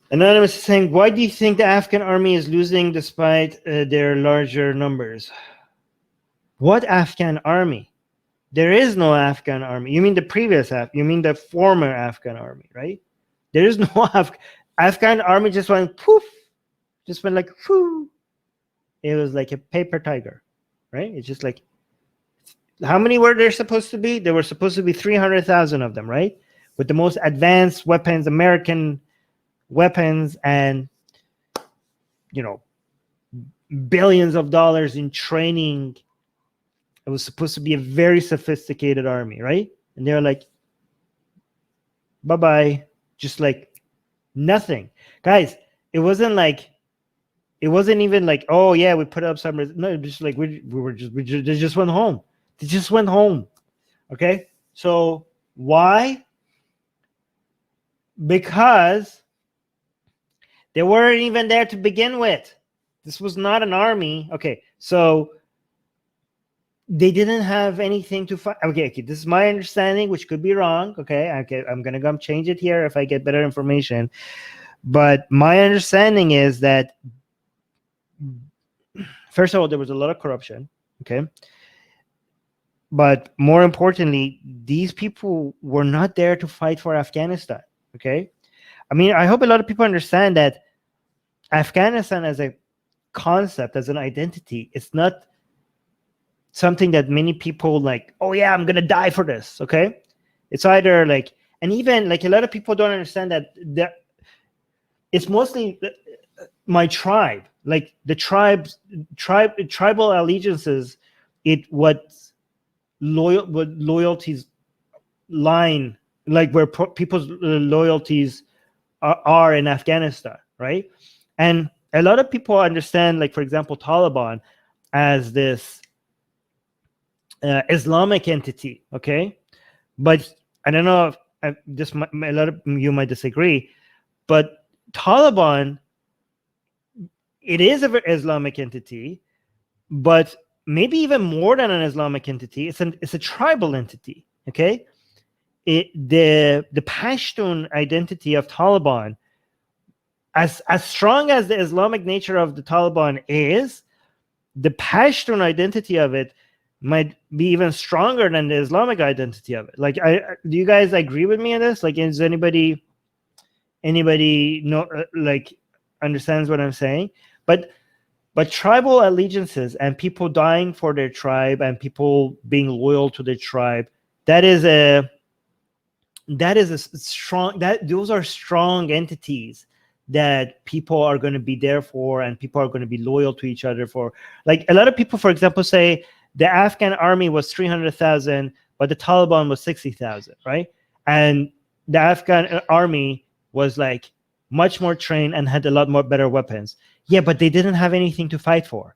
Anonymous is saying, why do you think the Afghan army is losing despite their larger numbers? What Afghan army? There is no Afghan army. You mean the previous you mean the former Afghan army, right? There is no Afghan army just went poof, just went like poof. It was like a paper tiger, right? It's just like, how many were there supposed to be? There were supposed to be 300,000 of them, right? With the most advanced weapons, American weapons, and billions of dollars in training. It was supposed to be a very sophisticated army, right? And they're like, bye-bye, just like nothing. Guys, it wasn't even like, oh yeah, we put up some, no, just like they just went home. They just went home. Okay? So why? Because they weren't even there to begin with. This was not an army. Okay, so they didn't have anything to fight. Okay, this is my understanding, which could be wrong. Okay, I'm gonna go change it here if I get better information. But my understanding is that, first of all, there was a lot of corruption. Okay, but more importantly, these people were not there to fight for Afghanistan. Okay, I mean, I hope a lot of people understand that Afghanistan as a concept, as an identity, it's not something that many people like, oh yeah, I'm gonna die for this. Okay, it's either like, and even like a lot of people don't understand that it's mostly my tribe, like the tribal allegiances. What loyalties line, like where people's loyalties are in Afghanistan, right? And a lot of people understand, like for example, Taliban as this Islamic entity, okay? But I don't know if a lot of you might disagree, but Taliban, it is an Islamic entity, but maybe even more than an Islamic entity, it's a tribal entity, okay? The Pashtun identity of Taliban, as strong as the Islamic nature of the Taliban is, the Pashtun identity of it might be even stronger than the Islamic identity of it. Like, do you guys agree with me on this? Like, is anybody know, like, understands what I'm saying? But tribal allegiances and people dying for their tribe and people being loyal to their tribe, that is a strong, those are strong entities that people are going to be there for, and people are going to be loyal to each other for. Like, a lot of people, for example, say the Afghan army was 300,000, but the Taliban was 60,000, right? And the Afghan army was like much more trained and had a lot more better weapons. Yeah, but they didn't have anything to fight for.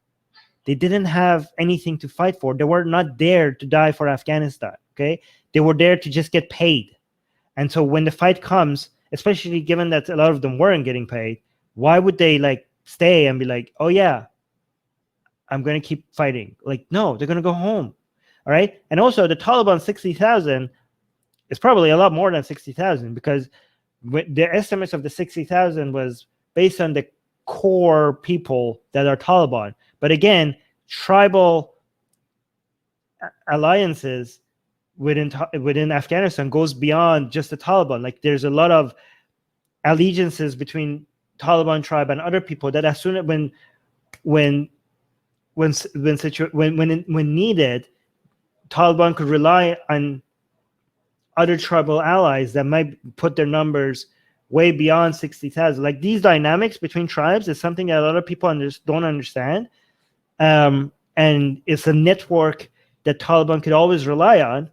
They didn't have anything to fight for. They were not there to die for Afghanistan, okay? They were there to just get paid. And so when the fight comes, especially given that a lot of them weren't getting paid, why would they like stay and be like, oh yeah, I'm going to keep fighting? Like, no, they're going to go home. All right. And also the Taliban 60,000 is probably a lot more than 60,000, because the estimates of the 60,000 was based on the core people that are Taliban. But again, tribal alliances within Afghanistan goes beyond just the Taliban. Like, there's a lot of allegiances between Taliban tribe and other people that as soon as when needed, Taliban could rely on other tribal allies that might put their numbers way beyond 60,000. Like, these dynamics between tribes is something that a lot of people don't understand. And it's a network that Taliban could always rely on,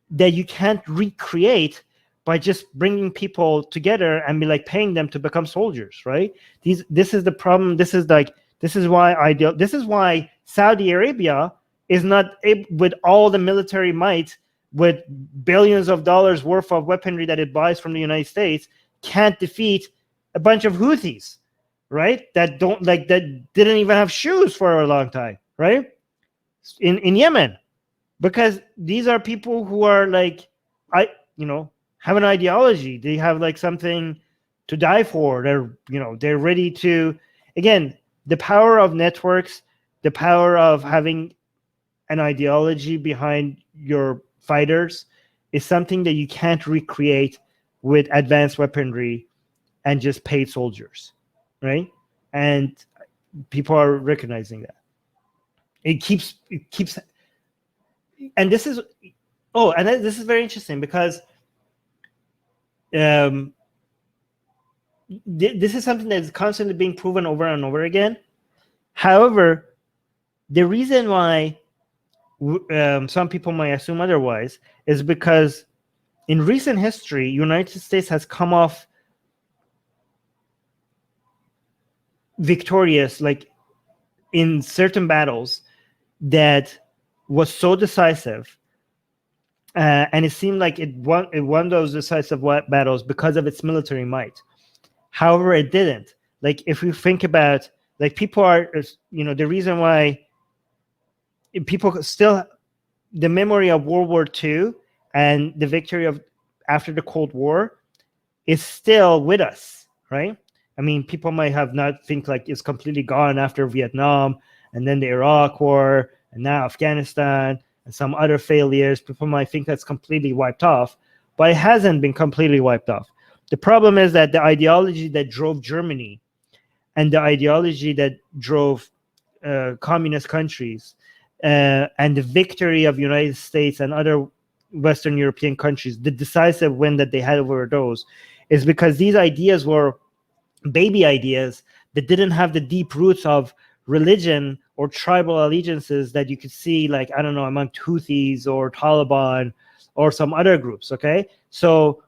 that you can't recreate by just bringing people together and be like paying them to become soldiers, right? This is the problem. This is why Saudi Arabia is not able, with all the military might, with billions of dollars worth of weaponry that it buys from the United States, can't defeat a bunch of Houthis, right? That didn't even have shoes for a long time, right? In Yemen, because these are people who are like, have an ideology. They have like something die for. They're ready to, again, the power of networks, the power of having an ideology behind your fighters is something that you can't recreate with advanced weaponry and just paid soldiers, right? And people are recognizing that. It keeps, and this is, this is very interesting because this is something that is constantly being proven over and over again. However, the reason why some people might assume otherwise is because in recent history, United States has come off victorious, like in certain battles that was so decisive, and it seemed like it won those decisive battles because of its military might. However, it didn't. Like if you think about, like, people are, the reason why people still, the memory of World War II and the victory of after the Cold War is still with us, right? I mean, people might have not think like it's completely gone after Vietnam and then the Iraq War and now Afghanistan and some other failures. People might think that's completely wiped off, but it hasn't been completely wiped off. The problem is that the ideology that drove Germany and the ideology that drove communist countries and the victory of United States and other Western European countries, the decisive win that they had over those, is because these ideas were baby ideas that didn't have the deep roots of religion or tribal allegiances that you could see, like, I don't know, among Houthis or Taliban or some other groups. Okay, so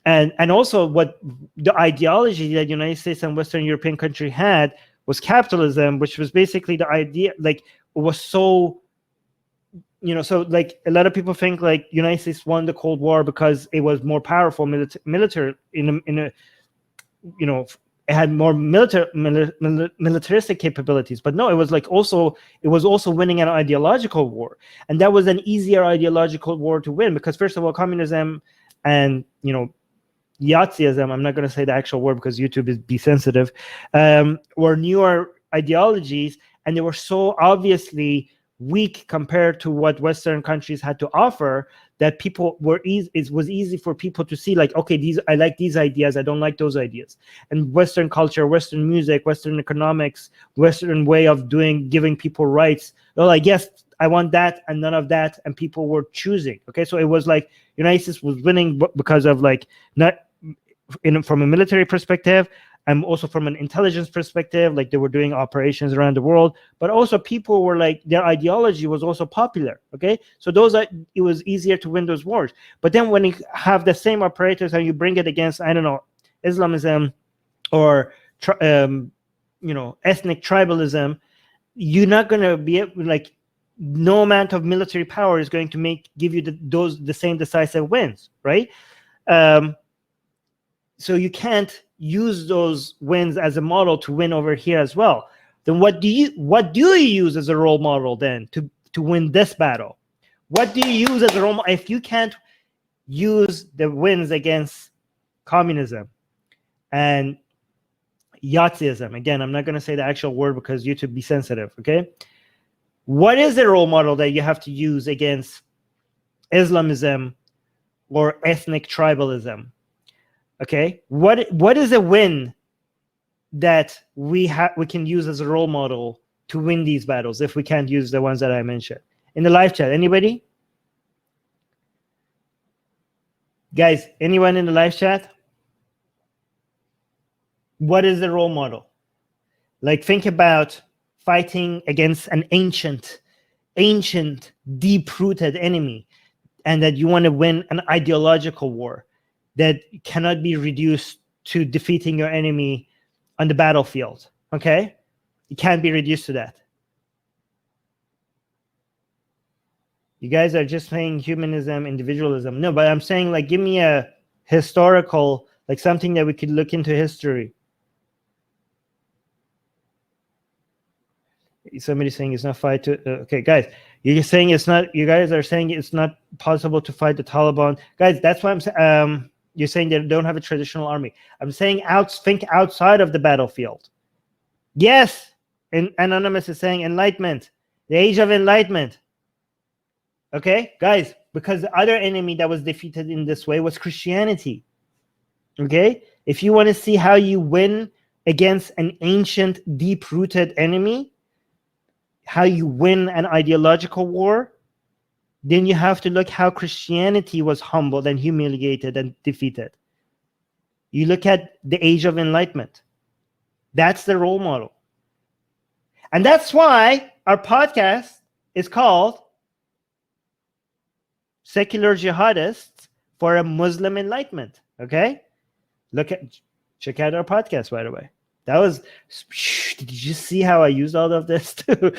and also what the ideology that United States and Western European country had was capitalism, which was basically the idea, like, it was so, so like a lot of people think like United States won the Cold War because it was more powerful military it had more militaristic capabilities. But no, it was also winning an ideological war, and that was an easier ideological war to win because, first of all, communism and Yazidism, I'm not going to say the actual word because YouTube is be sensitive, were newer ideologies, and they were so obviously weak compared to what Western countries had to offer that people were it was easy for people to see, like, okay, I like these ideas, I don't like those ideas. And Western culture, Western music, Western economics, Western way of giving people rights, well, I guess I want that and none of that, and people were choosing. Okay, so it was like United States was winning because of, like, not from a military perspective, and also from an intelligence perspective, like they were doing operations around the world, but also people were like, their ideology was also popular. Okay, so it was easier to win those wars. But then when you have the same operators and you bring it against, I don't know, Islamism or ethnic tribalism, you're not going to be able, like, no amount of military power is going to give you the same decisive wins, right? So you can't use those wins as a model to win over here as well. Then what do you use as a role model then to win this battle? What do you use as a role model if you can't use the wins against communism and Yazidism? Again, I'm not going to say the actual word because YouTube be sensitive. Okay, what is the role model that you have to use against Islamism or ethnic tribalism? Okay, what is a win that we can use as a role model to win these battles if we can't use the ones that I mentioned? In the live chat, anybody? Guys, anyone in the live chat? What is the role model? Like, think about fighting against an ancient, deep-rooted enemy, and that you want to win an ideological war that cannot be reduced to defeating your enemy on the battlefield. Okay, it can't be reduced to that. You guys are just saying humanism, individualism. No, but I'm saying, like, give me a historical, like, something that we could look into history. Somebody's saying it's not fight to okay, guys, you're saying it's not, you guys are saying it's not possible to fight the Taliban. Guys, that's why I'm saying, You're saying they don't have a traditional army. I'm saying think outside of the battlefield. Yes, and Anonymous is saying enlightenment, the age of enlightenment. Okay, guys, because the other enemy that was defeated in this way was Christianity. Okay, if you want to see how you win against an ancient, deep-rooted enemy, how you win an ideological war, then you have to look how Christianity was humbled and humiliated and defeated. You look at the age of enlightenment. That's the role model. And that's why our podcast is called Secular Jihadists for a Muslim Enlightenment. Okay? Check out our podcast, by the way. That was, did you just see how I used all of this to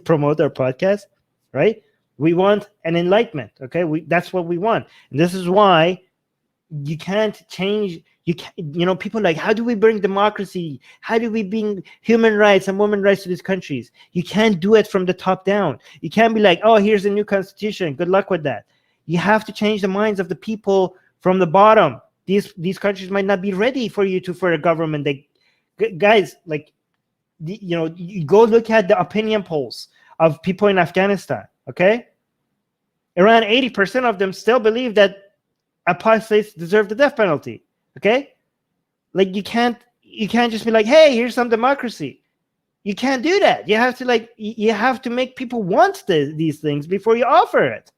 promote our podcast? Right? We want an enlightenment. Okay? That's what we want. And this is why you can't change. People like, how do we bring democracy? How do we bring human rights and women's rights to these countries? You can't do it from the top down. You can't be like, oh, here's a new constitution. Good luck with that. You have to change the minds of the people from the bottom. These countries might not be ready for a government. Guys, you go look at the opinion polls of people in Afghanistan. Okay, around 80% of them still believe that apostates deserve the death penalty. Okay, like you can't just be like, hey, here's some democracy. You can't do that. You have to make people want these things before you offer it.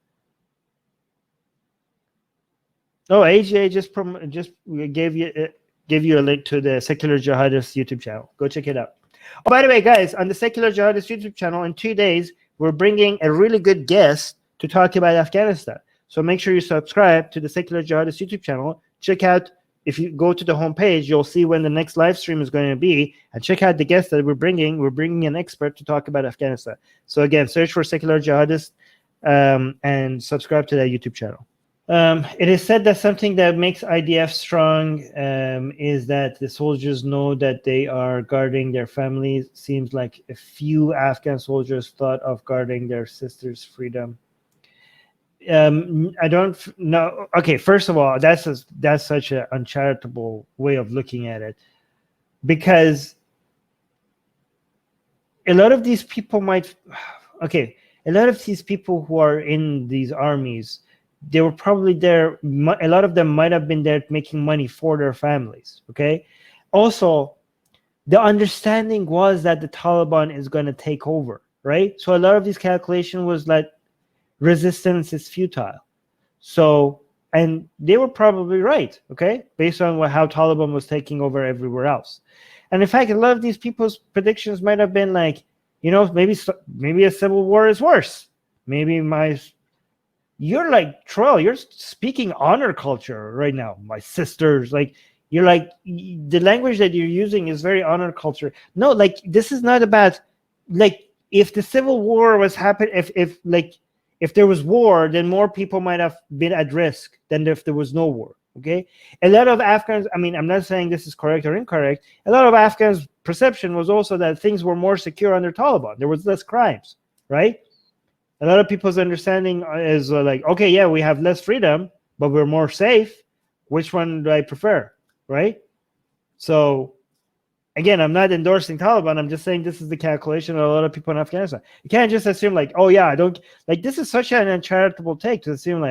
Oh, AJ just gave you a link to the Secular Jihadist YouTube channel. Go check it out. Oh, by the way, guys, on the Secular Jihadist YouTube channel, in 2 days, we're bringing a really good guest to talk about Afghanistan. So make sure you subscribe to the Secular Jihadist YouTube channel. Check out, if you go to the homepage, you'll see when the next live stream is going to be, and check out the guest that we're bringing. We're bringing an expert to talk about Afghanistan. So again, search for Secular Jihadist and subscribe to that YouTube channel. It is said that something that makes IDF strong is that the soldiers know that they are guarding their families. Seems like a few Afghan soldiers thought of guarding their sister's freedom. I don't know. Okay, first of all, that's such an uncharitable way of looking at it, because a lot of these people a lot of these people who are in these armies, they were probably there. A lot of them might have been there making money for their families. Okay. Also, the understanding was that the Taliban is going to take over, right? So a lot of these calculation was like resistance is futile. So, and they were probably right. Okay. Based on how Taliban was taking over everywhere else. And in fact, a lot of these people's predictions might have been like, maybe a civil war is worse. Maybe you're like, Troll, you're speaking honor culture right now. My sisters, you're like, the language that you're using is very honor culture. No, this is not about, if the civil war was happening, if there was war, then more people might have been at risk than if there was no war. Okay. A lot of Afghans, I'm not saying this is correct or incorrect. A lot of Afghans' perception was also that things were more secure under Taliban. There was less crimes, right? A lot of people's understanding is okay, yeah, we have less freedom, but we're more safe. Which one do I prefer, right? So, again, I'm not endorsing Taliban. I'm just saying this is the calculation of a lot of people in Afghanistan. You can't just assume oh, yeah, I don't, this is such an uncharitable take to assume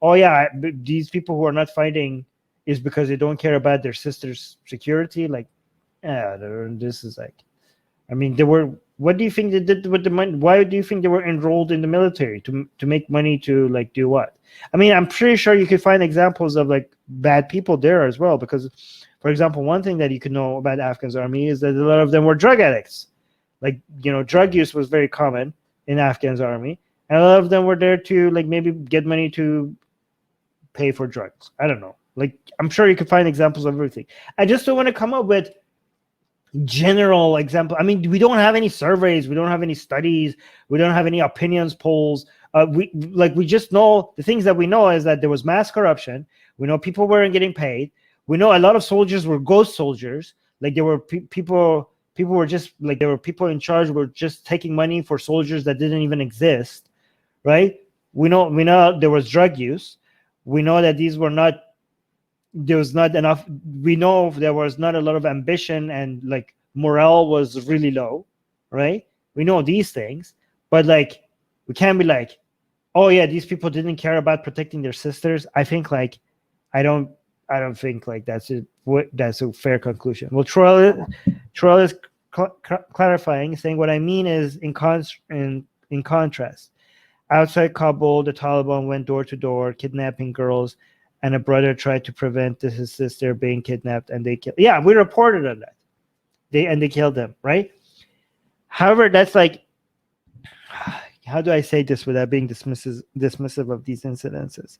oh, yeah, these people who are not fighting is because they don't care about their sister's security. This is they were. What do you think they did with the money? Why do you think they were enrolled in the military to make money to do what? I'm pretty sure you could find examples of bad people there as well. Because, for example, one thing that you could know about Afghan's army is that a lot of them were drug addicts. Drug use was very common in Afghan's army, and a lot of them were there to maybe get money to pay for drugs. I don't know. I'm sure you could find examples of everything. I just don't want to come up with general example. We don't have any surveys, we don't have any studies, we don't have any opinions polls. We just know the things that we know is that there was mass corruption. We know people weren't getting paid. We know a lot of soldiers were ghost soldiers. There were people were just there were people in charge were just taking money for soldiers that didn't even exist, right? We know there was drug use. We know that these were not there was not enough. We know there was not a lot of ambition, and like morale was really low, right? We know these things, but like we can't be like, oh yeah, these people didn't care about protecting their sisters. I think like I don't think like that's a fair conclusion. Well, Troll is clarifying, saying what I mean is in contrast. Outside Kabul, the Taliban went door to door, kidnapping girls, and a brother tried to prevent his sister being kidnapped, and they killed. Yeah, we reported on that. They killed them, right? However, that's like, how do I say this without being dismissive of these incidences?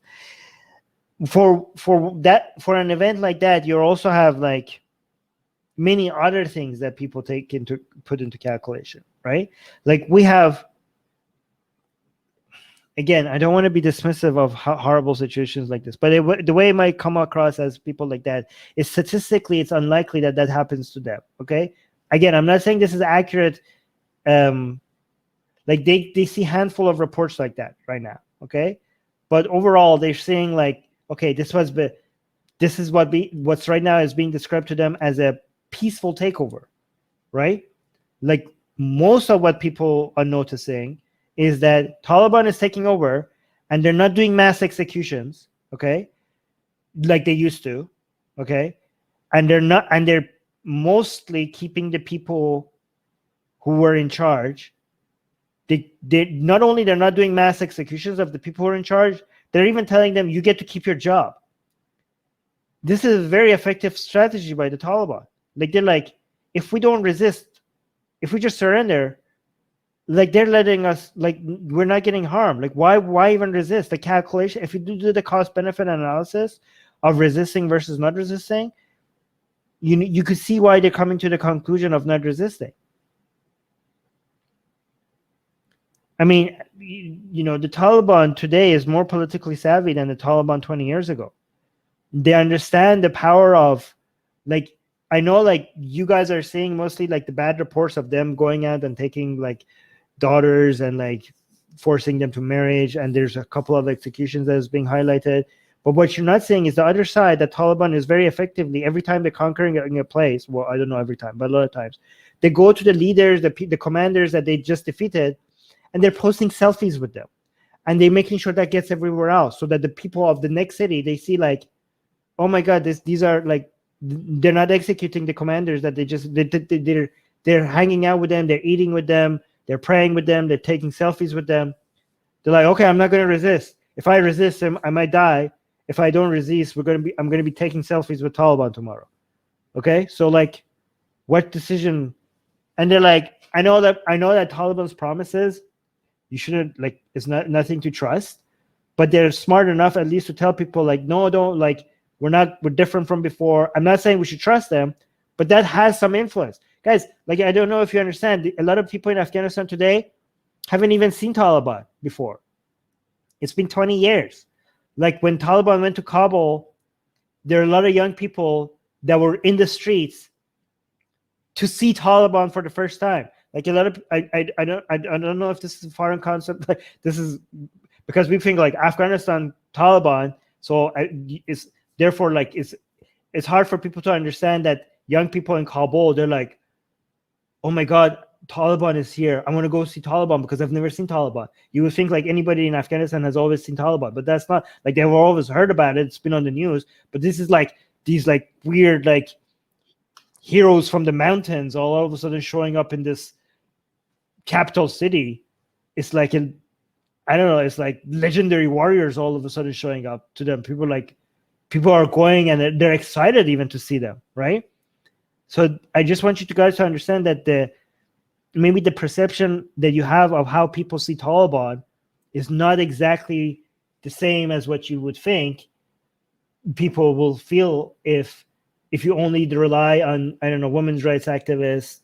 For an event like that, you also have like many other things that people put into calculation, right? Like we have. Again, I don't want to be dismissive of horrible situations like this, but the way it might come across as people like that is statistically, it's unlikely that happens to them. Okay. Again, I'm not saying this is accurate. Like they see a handful of reports like that right now. Okay. But overall, they're seeing like, okay, this is what's right now is being described to them as a peaceful takeover, right? Like most of what people are noticing is that Taliban is taking over and they're not doing mass executions, okay, like they used to, okay, and they're mostly keeping the people who were in charge. They not only they're not doing mass executions of the people who are in charge, they're even telling them you get to keep your job. This is a very effective strategy by the Taliban. Like they're like, if we don't resist, if we just surrender, like they're letting us, like we're not getting harmed. Like why even resist? The calculation, if you do the cost benefit analysis of resisting versus not resisting, you could see why they're coming to the conclusion of not resisting. I mean, the Taliban today is more politically savvy than the Taliban 20 years ago. They understand the power of, like, I know like you guys are seeing mostly like the bad reports of them going out and taking like daughters and like forcing them to marriage, and there's a couple of executions that is being highlighted. But what you're not seeing is the other side, that Taliban is very effectively, every time they're conquering a place, well, I don't know every time, but a lot of times, they go to the leaders, the commanders that they just defeated, and they're posting selfies with them. And they're making sure that gets everywhere else, so that the people of the next city, they see like, oh my God, these are like, they're not executing the commanders that they're hanging out with them, they're eating with them, they're praying with them, they're taking selfies with them. They're like, okay, I'm not going to resist. If I resist them, I might die. If I don't resist, I'm going to be taking selfies with Taliban tomorrow. Okay, so like, what decision? And they're like, I know that Taliban's promises, you shouldn't, like, it's nothing to trust, but they're smart enough at least to tell people like, no, don't, like, we're different from before. I'm not saying we should trust them, but that has some influence. Guys, like, I don't know if you understand, a lot of people in Afghanistan today haven't even seen Taliban before. It's been 20 years. Like when Taliban went to Kabul, there are a lot of young people that were in the streets to see Taliban for the first time. Like a lot of, I don't know if this is a foreign concept. Like this is because we think like Afghanistan, Taliban. So it's therefore like it's hard for people to understand that young people in Kabul, they're like, oh my God, Taliban is here. I want to go see Taliban because I've never seen Taliban. You would think like anybody in Afghanistan has always seen Taliban, but that's not, like they've always heard about it. It's been on the news, but this is like these like weird like heroes from the mountains all of a sudden showing up in this capital city. It's like I don't know, it's like legendary warriors all of a sudden showing up to them. People are going and they're excited even to see them, right? So I just want you guys to understand that maybe the perception that you have of how people see Taliban is not exactly the same as what you would think people will feel if you only rely on, I don't know, women's rights activists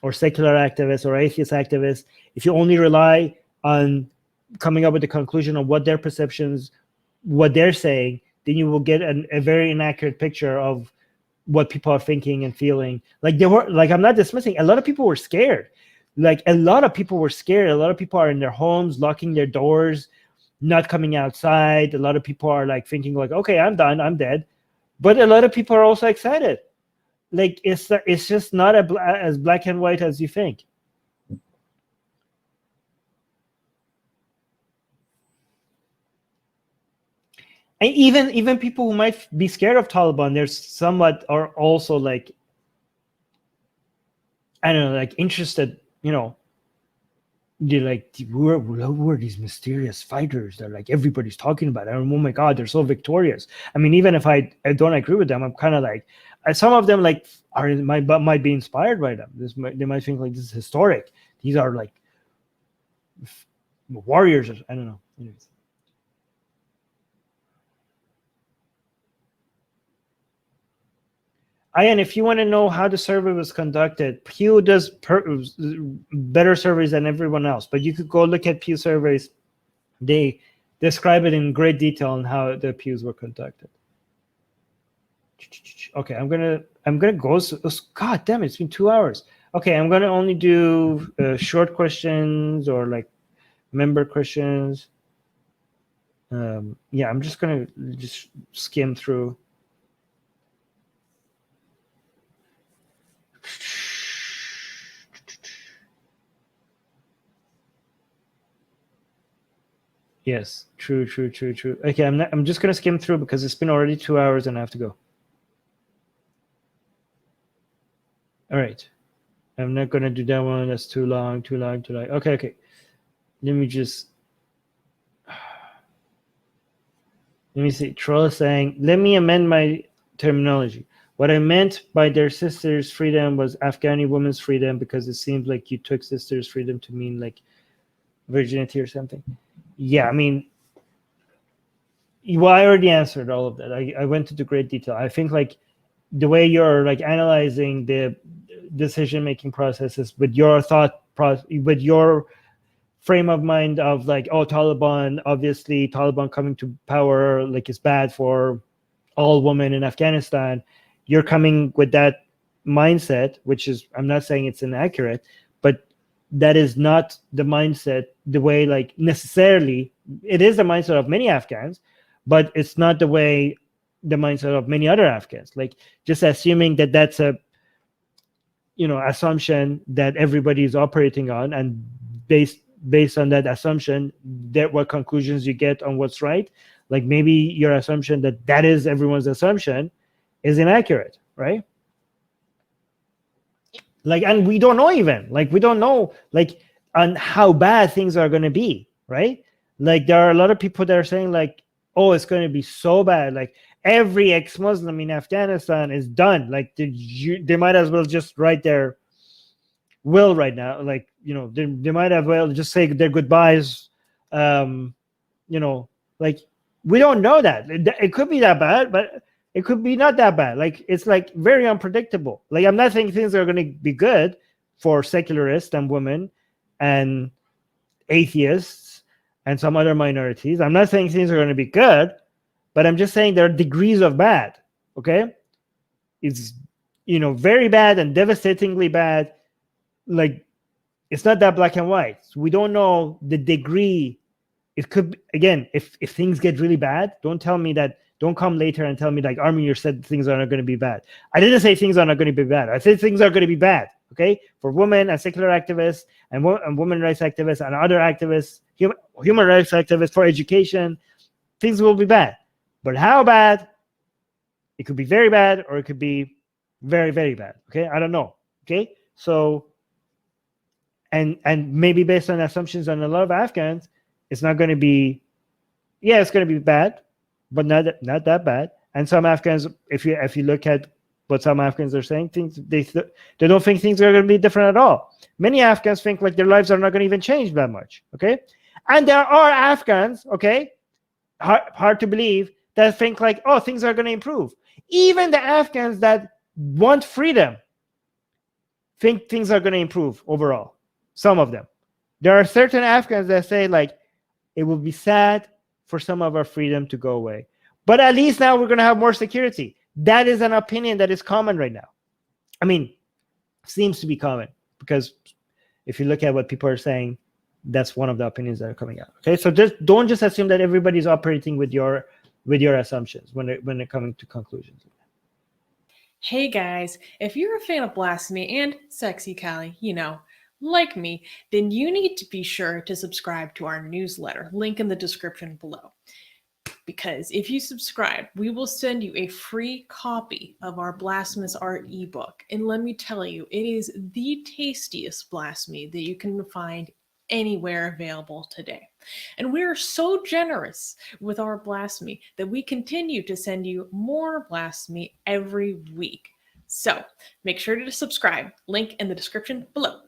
or secular activists or atheist activists. If you only rely on coming up with the conclusion of what their perceptions, what they're saying, then you will get a very inaccurate picture of what people are thinking and feeling. Like I'm not dismissing, a lot of people were scared. Like a lot of people were scared. A lot of people are in their homes, locking their doors, not coming outside. A lot of people are like thinking like, okay, I'm done, I'm dead. But a lot of people are also excited. Like it's just not as black and white as you think. And even people who might be scared of Taliban, there's somewhat are also like, I don't know, like interested, you know. They're like, who are these mysterious fighters that like everybody's talking about? Oh my God, they're so victorious. I mean, even if I don't agree with them, I'm kind of like, some of them like might be inspired by them. They might think like this is historic. These are like warriors. I don't know. Anyways. And if you want to know how the survey was conducted, Pew does better surveys than everyone else. But you could go look at Pew surveys. They describe it in great detail on how the Pews were conducted. Okay, I'm gonna go. God damn it, it's been 2 hours. Okay, I'm gonna only do short questions or like member questions. Yeah, I'm just gonna skim through. Yes, true. Okay, I'm just gonna skim through because it's been already 2 hours and I have to go. All right, I'm not gonna do that one. That's too long. Okay. Let me just. Let me see. Troll is saying, let me amend my terminology. What I meant by their sisters' freedom was Afghani women's freedom, because it seems like you took sisters' freedom to mean like virginity or something. Yeah, I mean, well, I already answered all of that. I went into great detail. I think like the way you're like analyzing the decision-making processes with your thought process, with your frame of mind of like, oh, Taliban, obviously Taliban coming to power like is bad for all women in Afghanistan. You're coming with that mindset, which is, I'm not saying it's inaccurate, but that is not the mindset, the way like necessarily, it is the mindset of many Afghans, but it's not the way the mindset of many other Afghans. Like just assuming that that's a, you know, assumption that everybody is operating on, and based on that assumption, that what conclusions you get on what's right, like maybe your assumption that is everyone's assumption is inaccurate, right? Like, and we don't know even, like, we don't know like on how bad things are going to be, right? Like there are a lot of people that are saying like, oh, it's going to be so bad, like every ex-Muslim in Afghanistan is done, like they might as well just write their will right now, like, you know, they might as well just say their goodbyes, you know, like we don't know that. It could be that bad, but it could be not that bad. Like it's like very unpredictable. Like I'm not saying things are going to be good for secularists and women and atheists and some other minorities. I'm not saying things are going to be good, but I'm just saying there are degrees of bad. Okay, it's, you know, very bad and devastatingly bad. Like it's not that black and white. So we don't know the degree. It could, again, if things get really bad, don't come later and tell me like, Armin, you said things are not going to be bad. I didn't say things are not going to be bad. I said things are going to be bad. Okay, for women and secular activists and women rights activists and other activists, human rights activists, for education, things will be bad. But how bad? It could be very bad, or it could be very, very bad. Okay, I don't know. Okay, so and maybe based on assumptions on a lot of Afghans, it's not going to be, yeah, it's going to be bad, but not that bad. And some Afghans, if you look at what some Afghans are saying, things they don't think things are going to be different at all. Many Afghans think like their lives are not going to even change that much. Okay, and there are Afghans, okay, hard to believe, that think like, oh, things are going to improve. Even the Afghans that want freedom think things are going to improve overall. Some of them. There are certain Afghans that say like, it will be sad for some of our freedom to go away, but at least now we're going to have more security. That is an opinion that is common right now. I mean, seems to be common, because if you look at what people are saying, that's one of the opinions that are coming out. Okay, so don't just assume that everybody's operating with your with your assumptions when it coming to conclusions. Hey guys, if you're a fan of blasphemy and sexy Callie, like me, then you need to be sure to subscribe to our newsletter, link in the description below. Because if you subscribe, we will send you a free copy of our Blasphemous Art ebook. And let me tell you, it is the tastiest blasphemy that you can find anywhere available today. And we are so generous with our blasphemy that we continue to send you more blasphemy every week. So make sure to subscribe, link in the description below.